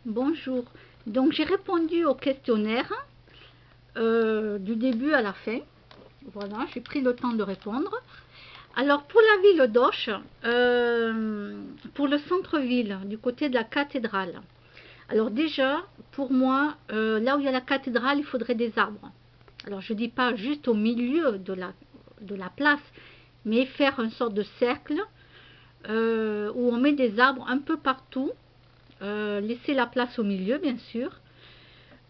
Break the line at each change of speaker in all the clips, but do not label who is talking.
Bonjour. Donc j'ai répondu au questionnaire du début à la fin. Voilà, j'ai pris le temps de répondre. Alors pour la ville d'Auch, pour le centre-ville, du côté de la cathédrale. Alors déjà, pour moi, là où il y a la cathédrale, il faudrait des arbres. Alors je ne dis pas juste au milieu de la place, mais faire une sorte de cercle où on met des arbres un peu partout. Laisser la place au milieu, bien sûr.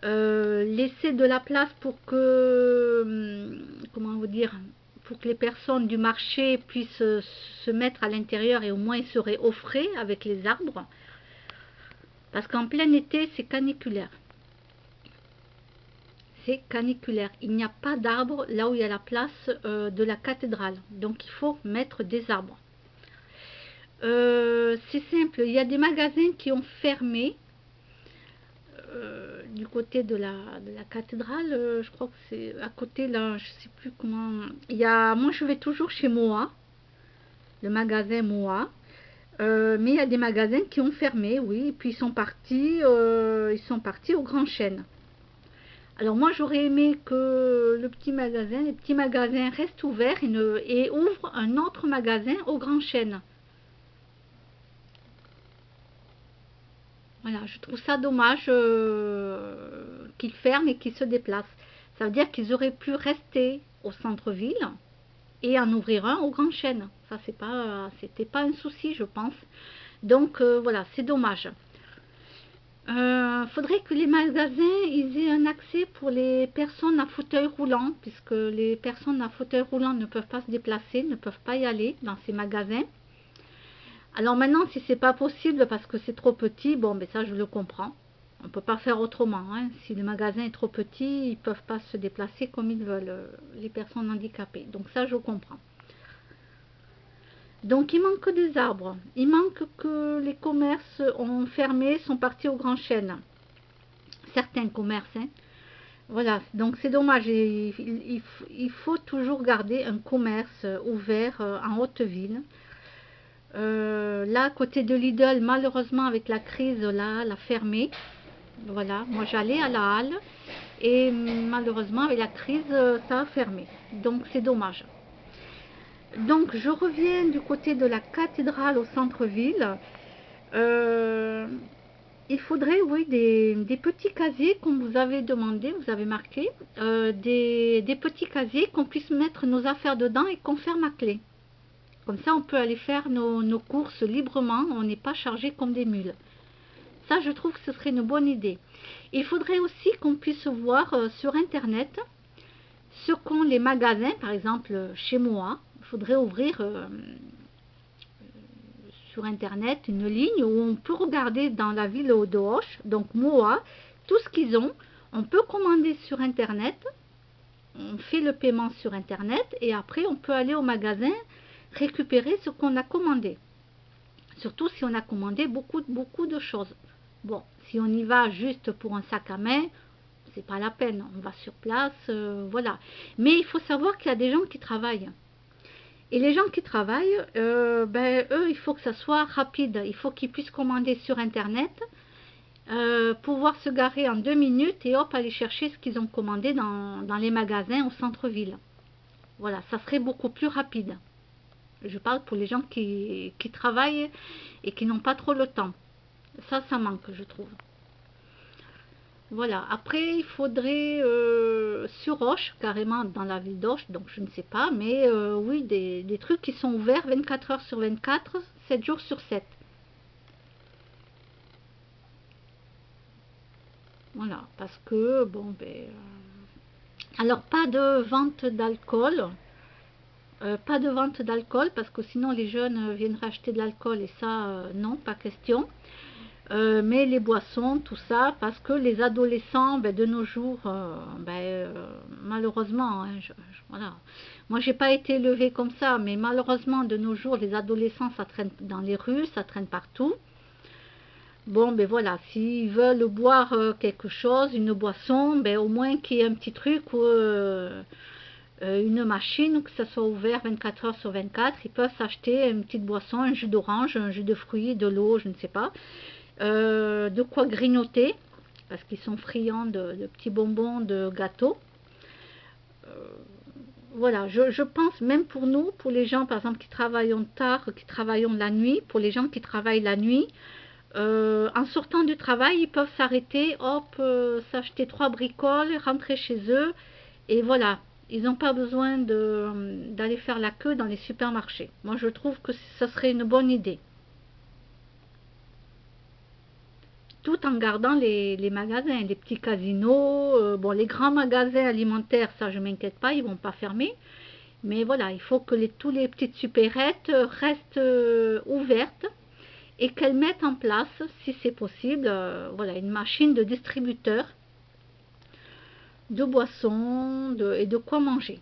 Laisser de la place pour que, comment vous dire, pour que les personnes du marché puissent se mettre à l'intérieur et au moins ils seraient au frais avec les arbres. Parce qu'en plein été, c'est caniculaire. C'est caniculaire. Il n'y a pas d'arbres là où il y a la place de la cathédrale. Donc il faut mettre des arbres. C'est simple, il y a des magasins qui ont fermé du côté de la cathédrale, je crois que c'est à côté là, je sais plus comment. Moi je vais toujours chez Moa, le magasin Moa, mais il y a des magasins qui ont fermé, oui, et puis ils sont partis aux grandes chaînes. Alors moi j'aurais aimé que les petits magasins restent ouverts et ouvrent un autre magasin aux grandes chaînes. Voilà, je trouve ça dommage qu'ils ferment et qu'ils se déplacent. Ça veut dire qu'ils auraient pu rester au centre-ville et en ouvrir un aux grandes chaînes. Ça, c'était pas un souci, je pense. Donc voilà, c'est dommage. Faudrait que les magasins ils aient un accès pour les personnes à fauteuil roulant, puisque les personnes à fauteuil roulant ne peuvent pas se déplacer, ne peuvent pas y aller dans ces magasins. Alors maintenant, si c'est pas possible parce que c'est trop petit, bon, ben ça je le comprends. On peut pas faire autrement, hein. Si le magasin est trop petit, ils peuvent pas se déplacer comme ils veulent, les personnes handicapées. Donc ça, je comprends. Donc il manque des arbres. Il manque que les commerces ont fermé, sont partis aux grandes chaînes. Certains commerces, hein. Voilà, donc c'est dommage. Il faut toujours garder un commerce ouvert en haute ville. Là, à côté de Lidl, malheureusement, avec la crise, là, elle a fermé. Voilà, moi j'allais à la halle et malheureusement, avec la crise, ça a fermé. Donc c'est dommage. Donc je reviens du côté de la cathédrale au centre-ville. Euh, il faudrait, oui, des petits casiers, comme vous avez demandé, vous avez marqué, des petits casiers qu'on puisse mettre nos affaires dedans et qu'on ferme à clé. Comme ça, on peut aller faire nos courses librement, on n'est pas chargé comme des mules. Ça, je trouve que ce serait une bonne idée. Il faudrait aussi qu'on puisse voir sur Internet ce qu'ont les magasins, par exemple chez moi. Il faudrait ouvrir sur Internet une ligne où on peut regarder dans la ville de Hoche, donc Moa, tout ce qu'ils ont. On peut commander sur Internet, on fait le paiement sur Internet et après on peut aller au magasin récupérer ce qu'on a commandé. Surtout si on a commandé beaucoup de choses. Bon, si on y va juste pour un sac à main, c'est pas la peine. On va sur place, voilà. Mais il faut savoir qu'il y a des gens qui travaillent. Et les gens qui travaillent, ben, eux, il faut que ça soit rapide. Il faut qu'ils puissent commander sur Internet, pouvoir se garer en 2 minutes et hop, aller chercher ce qu'ils ont commandé dans les magasins au centre-ville. Voilà, ça serait beaucoup plus rapide. Je parle pour les gens qui travaillent et qui n'ont pas trop le temps. Ça manque, je trouve. Voilà. Après, il faudrait sur Auch, carrément dans la ville d'Auch, donc je ne sais pas, mais oui, des trucs qui sont ouverts 24 heures sur 24, 7 jours sur 7. Voilà, parce que, bon, ben. Alors, pas de vente d'alcool. Pas de vente d'alcool, parce que sinon les jeunes viennent racheter de l'alcool et ça, non, pas question. Mais les boissons, tout ça, parce que les adolescents, ben, de nos jours, ben, malheureusement, hein, voilà. Moi, j'ai pas été élevée comme ça, mais malheureusement, de nos jours, les adolescents, ça traîne dans les rues, ça traîne partout. Bon, ben voilà, s'ils veulent boire quelque chose, une boisson, ben au moins qu'il y ait un petit truc ou une machine, que ça soit ouvert 24 heures sur 24, ils peuvent s'acheter une petite boisson, un jus d'orange, un jus de fruits, de l'eau, je ne sais pas. de quoi grignoter, parce qu'ils sont friands de petits bonbons, de gâteaux. Voilà, je pense même pour nous, pour les gens par exemple qui travaillent tard, qui travaillent la nuit, pour les gens qui travaillent la nuit, en sortant du travail, ils peuvent s'arrêter, hop, s'acheter 3 bricoles, rentrer chez eux, et voilà, ils n'ont pas besoin d'aller faire la queue dans les supermarchés. Moi, je trouve que ça serait une bonne idée. Tout en gardant les magasins, les petits casinos, bon, les grands magasins alimentaires, ça, je ne m'inquiète pas, ils ne vont pas fermer. Mais voilà, il faut que tous les petites supérettes restent ouvertes et qu'elles mettent en place, si c'est possible, voilà, une machine de distributeur de boissons et de quoi manger.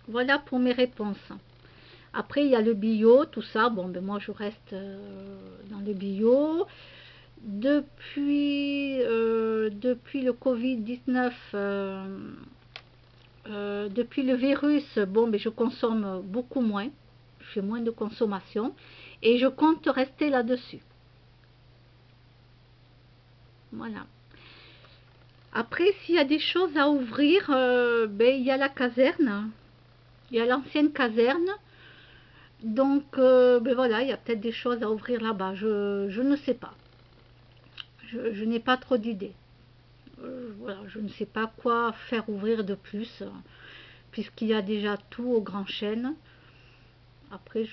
Voilà pour mes réponses. Après, il y a le bio, tout ça. Bon, ben moi, je reste dans le bio. Depuis le Covid-19, depuis le virus, bon, ben je consomme beaucoup moins. Je fais moins de consommation. Et je compte rester là-dessus. Voilà. Après, s'il y a des choses à ouvrir, ben, il y a la caserne. Il y a l'ancienne caserne. Donc, ben voilà, il y a peut-être des choses à ouvrir là-bas. Je ne sais pas. Je n'ai pas trop d'idées. Voilà, je ne sais pas quoi faire ouvrir de plus, puisqu'il y a déjà tout au Grand Chêne. Après,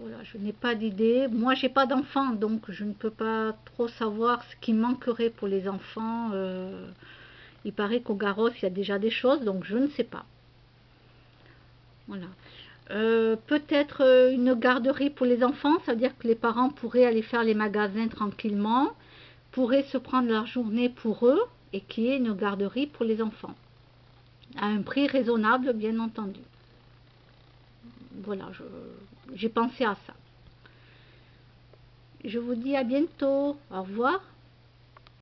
voilà, je n'ai pas d'idée. Moi, j'ai pas d'enfants, donc je ne peux pas trop savoir ce qui manquerait pour les enfants. Il paraît qu'au Garros, il y a déjà des choses, donc je ne sais pas. Voilà. Peut-être une garderie pour les enfants, c'est-à-dire que les parents pourraient aller faire les magasins tranquillement, pourraient se prendre leur journée pour eux et qu'il y ait une garderie pour les enfants. À un prix raisonnable, bien entendu. Voilà, j'ai pensé à ça. Je vous dis à bientôt. Au revoir.